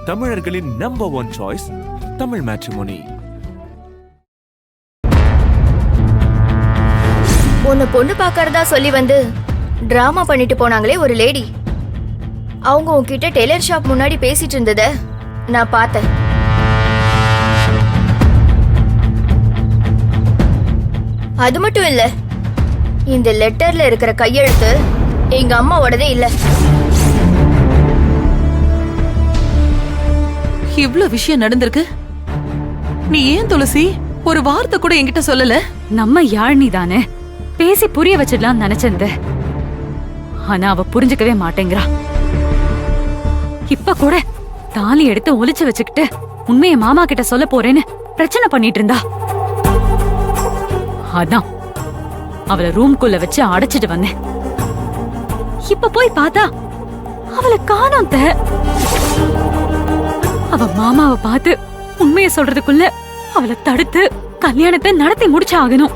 தமிழர்களின் number 1 choice Tamil matrimony. உன்னை பொண்ணு பாக்கறதா சொல்லி வந்து டிராமா பண்ணிட்டு போனாங்களே ஒரு லேடி. அவங்க உன்கிட்ட டெய்லர் ஷாப் முன்னாடி பேசிட்டு இருந்தத நான் பார்த்தேன். அது மட்டும் இல்ல, இந்த லெட்டர்ல இருக்கிற கையெழுத்து எங்க அம்மாவோடதே இல்ல. இவ்ளோ விஷயம் நடந்திருக்கு. நீ ஏன் துளசி ஒரு வார்த்தை கூட என்கிட்ட சொல்லல? நம்ம யாழ்னி தானே, பேசி புரிய வச்சிடலாம் நினைச்சேன். ஆனா அவ புரிஞ்சுக்கவே மாட்டேங்கிறா. இப்ப கூட தாலி எடுத்து ஒளிச்சு வச்சுக்கிட்டு உண்மையை மாமா கிட்ட சொல்ல போறேன்னு பிரச்சனை பண்ணிட்டு இருந்தா. அதான் அவளை ரூம்குள்ள வச்சு அடைச்சிட்டு வந்தேன். இப்ப போய் பார்த்தா அவளை காணோம். அவ மாமாவை பார்த்து உண்மையை சொல்றதுக்குள்ள அவளை தடுத்து கல்யாணத்தை நடத்தி முடிச்சாகணும்.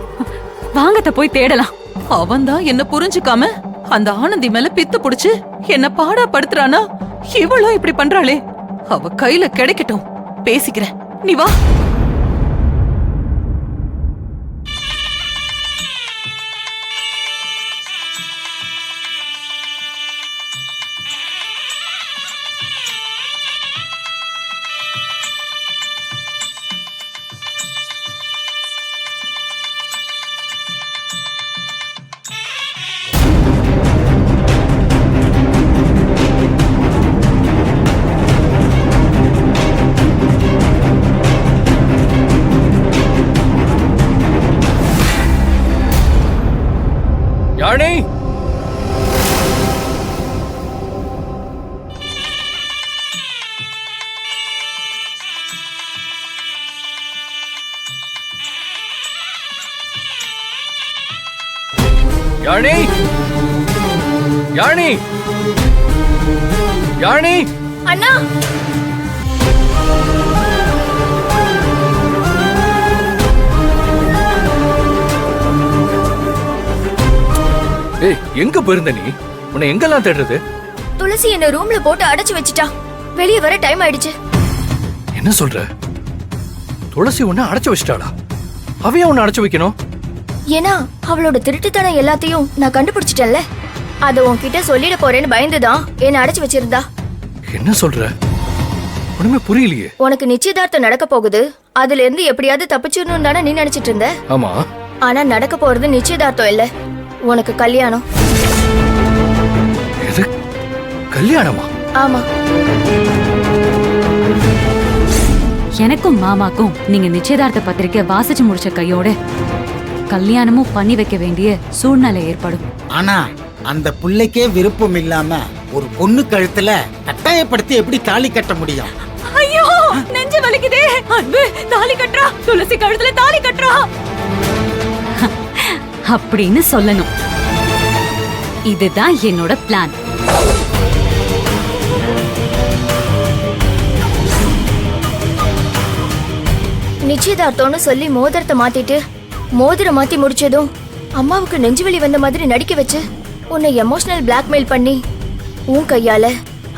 வாங்கத்த போய் தேடலாம். அவன்தான் என்ன புரிஞ்சுக்காம அந்த ஆனந்தி மேல பித்து புடிச்சு என்ன பாடா படுத்துறானா? இவளும் இப்படி பண்றாளே, அவ கையில கிடைக்கட்டும், பேசிக்கிறேன். நீ வா. யாழனி, யாழனி, யாழனி, யாழனி. அண்ணா, ஏய், எங்க போயிருந்த நீ? உன்னை எங்கெல்லாம் தேடுறது? துளசி என்ன ரூம்ல போட்டு அடைச்சு வச்சிட்டா. வெளியே வர டைம் ஆயிடுச்சு. என்ன சொல்ற? துளசி உன்னை அடைச்சு வச்சிட்டாளா? அவையா உன்னை அடைச்சு வைக்கணும்? ஏன்னா அவளோட திருட்டுத்தனம் எல்லாத்தையும் நான் கண்டுபிடிச்சிட்டேன்ல. அத உன்கிட்ட சொல்லிட போறேன்னு பயந்துதான் என்ன அடைச்சு வச்சிருந்தா. என்ன சொல்ற? ஒண்ணுமே புரியலையே. உனக்கு நிச்சயதார்த்தம் நடக்க போகுது, அதுல இருந்து எப்படியாவது தப்பிச்சிடணும் தானே நீ நினைச்சிட்டு இருந்த. ஆமா. ஆனா நடக்க போறது நிச்சயதார்த்தம் இல்ல, உனக்கு கல்யாணம். எது? கல்யாணமா? ஆமா. எனக்கும் மாமாக்கும் நீங்க நிச்சயதார்த்த பத்திரிக்கை வாசிச்சு முடிச்ச கையோட கல்யாணமும் பண்ணி வைக்க வேண்டிய சூழ்நிலை ஏற்படும். ஆனா அந்த புள்ளைக்கே விருப்பம் இல்லாம ஒரு பொண்ணு கழுத்துல கட்டாயப்படுத்தி எப்படி தாலி கட்ட முடியும்? ஐயோ, நெஞ்சு வலிக்குதே. அன்பு தாலி கட்டுறா, துளசி கழுத்துல தாலி கட்டுறா அப்படின்னு சொல்லணும். இதுதான் என்னோட பிளான். நிச்சயதார்த்தம்னு சொல்லி மோதிரத்தை மாத்திட்டு மோதிரம் மாத்தி முடிச்சதும் அம்மாவுக்கு நெஞ்சுவலி வந்த மாதிரி நடிக்க வச்சு உன்னை எமோஷனல் பிளாக்மெயில் பண்ணி உன் கையால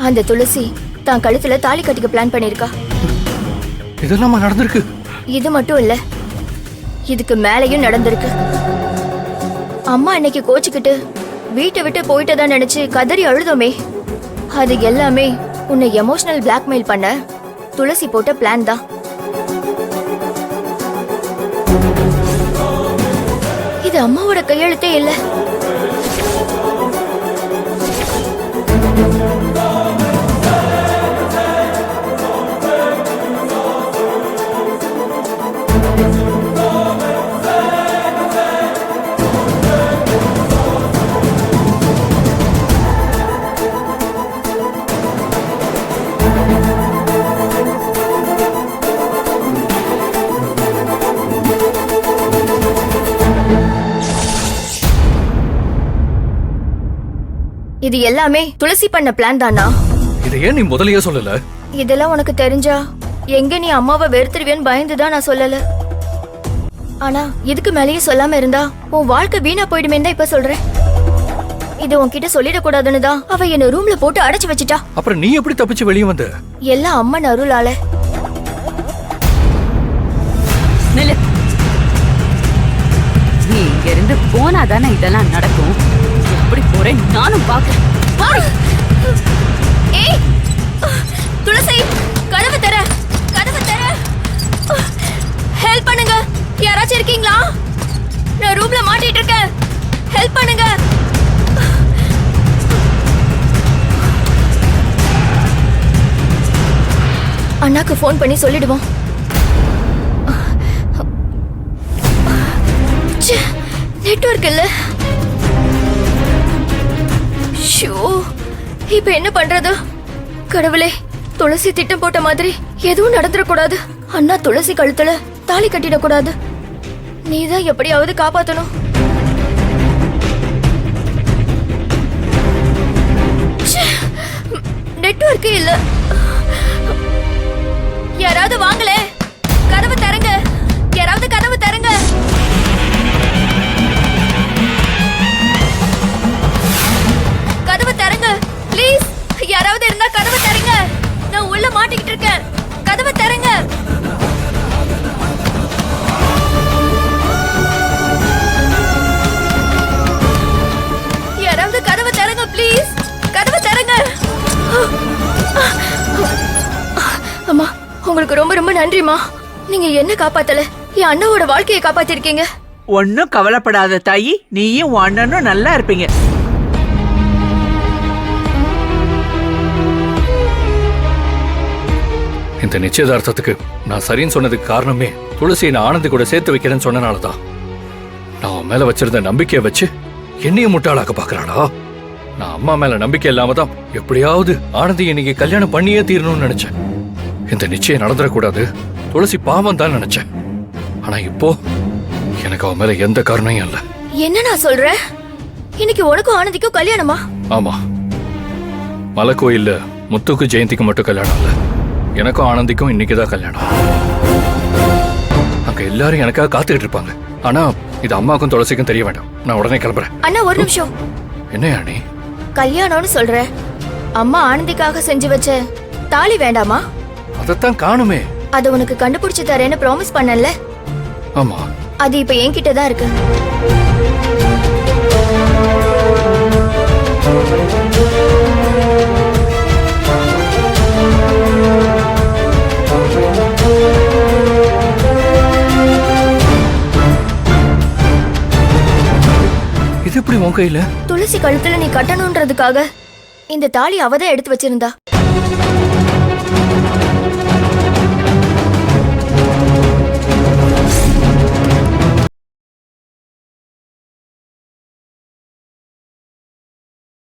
அந்த துளசி தான் கழுத்துல தாலி கட்டிக்க பிளான் பண்ணிருக்கா. இதெல்லாம் நடந்திருக்கு? இது மட்டும் இல்ல, இதுக்கு மேலையும் நடந்திருக்கு. அம்மா அன்னைக்கு கோச்சுக்கிட்டு வீட்டை விட்டு போயிட்டதா நினைச்சு கதறி அழுதோமே, அது எல்லாமே உன்னை எமோஷனல் பிளாக்மெயில் பண்ண துளசி போட்ட பிளான் தான். இது அம்மாவோட கையெழுத்தே இல்ல. இது எல்லாமே துளசி பண்ண பிளான் தானா? இதை ஏன் நீ முதலையே சொல்லல? இதெல்லாம் உனக்கு தெரிஞ்சா எங்க நீ அம்மாவை வெறுத்துருவேன்னு பயந்துதான் நான் சொல்லல. ஆனா இதுக்கு மேலேயே சொல்லாம இருந்தா உன் வாழ்க்கை வீணா போயிடுமே தான் இப்ப சொல்றேன். இது உன்கிட்ட சொல்லிடக்கூடாதுன்னு தான் அவ என்ன ரூம்ல போட்டு அடைச்சு வச்சிட்டா. அப்புறம் நீ எப்படி தப்பிச்சு வெளியே வந்த? எல்லாம் அம்மன் அருளால. நில்லு. நீ இங்க இருந்து போனாதானே இதெல்லாம் நடக்கும். எப்படி போறேன் நானும் பாக்குறேன். ஏய் துளசி, கதவு தர, கதவு தர. ஹெல்ப் பண்ணுங்க, யாராச்சும் இருக்கீங்களா? நான் ரூம்ல மாட்டிட்டு இருக்கேன், ஹெல்ப் பண்ணுங்க. அண்ணாக்கு ஃபோன் பண்ணி சொல்லிடுவோம். நெட்வொர்க் இல்ல. ஷோ, இப்ப என்ன பண்றது? கடவுளே, துளசி திட்டம் போட்ட மாதிரி எதுவும் நடந்துடக்கூடாது. அண்ணா துளசி கழுத்துல தாலி கட்டிடக்கூடாது. நீதான் எப்படியாவது காப்பாத்தணும். நெட்வொர்க் இல்ல. யாராவது வாங்களே, கதவு தரங்க, யாராவது கதவு தரங்க. கதவு தரங்க ப்ளீஸ், யாராவது இருந்தா கதவு தரங்க. நான் உள்ள மாட்டிக்கிட்டு இருக்கேன், கதவு தரங்க. யாராவது கதவு தரங்க ப்ளீஸ், கதவு தரங்க. அம்மா, உங்களுக்கு ரொம்ப ரொம்ப நன்றிமா. நீங்க என்ன காப்பாத்தல, என் அண்ணாவோட வாழ்க்கையை காப்பாத்திருக்கீங்க. ஒன்னும் கவலைப்படாத தாயி, நீயும் உன் அண்ணனும் நல்லா இருப்பீங்க. இந்த நிச்சயதார்த்தத்துக்கு நான் சரின்னு சொன்னதுக்கு காரணமே துளசியை நான் ஆனந்தி கூட சேர்த்து வைக்கிறேன்னு சொன்னனாலதான். நான் அவன் மேல வச்சிருந்த நம்பிக்கையை வச்சு என்னையும் முட்டாளாக்க பாக்குறாடா. நான் அம்மா மேல நம்பிக்கை இல்லாம தான் எப்படியாவது ஆனந்தி இன்னைக்கு கல்யாணம் பண்ணியே தீரணும்னு நினைச்சேன். இந்த நிச்சயம் நடந்துடக்கூடாது, துளசி பாவம் தான் நினைச்சேன். ஆனா இப்போ எனக்கு அவன் மேல எந்த காரணமும் இல்ல. என்ன நான் சொல்றேன்? இன்னைக்கு உனக்கும் ஆனந்திக்கும் கல்யாணமா? ஆமா, மலை கோயில்ல முத்துக்கு ஜெயந்திக்கு மட்டும் கல்யாணம் இல்ல, எனக்கும் ஆனந்திக்கும் இன்னைக்குதான் கல்யாணம். அங்க எல்லாரும் எனக்காக காத்துக்கிட்டு இருப்பாங்க. ஆனா இது அம்மாக்கும் துளசிக்கும் தெரிய வேண்டாம். நான் உடனே கிளம்புறேன். அண்ணா ஒரு நிமிஷம். என்ன நீ கல்யாணம்னு சொல்ற, அம்மா ஆனந்திக்காக செஞ்சு வச்ச தாலி வேண்டாமா? அதத்தான் காணுமே. அது உனக்கு கண்டுபிடிச்சு தரேன்னு ப்ராமிஸ் பண்ணல? ஆமா, அது இப்ப என்கிட்ட தான் இருக்கு. இது எப்படி உன் கையில? துளசி கழுத்துல நீ கட்டணும்ன்றதுக்காக இந்த தாலி அவதான் எடுத்து வச்சிருந்தா.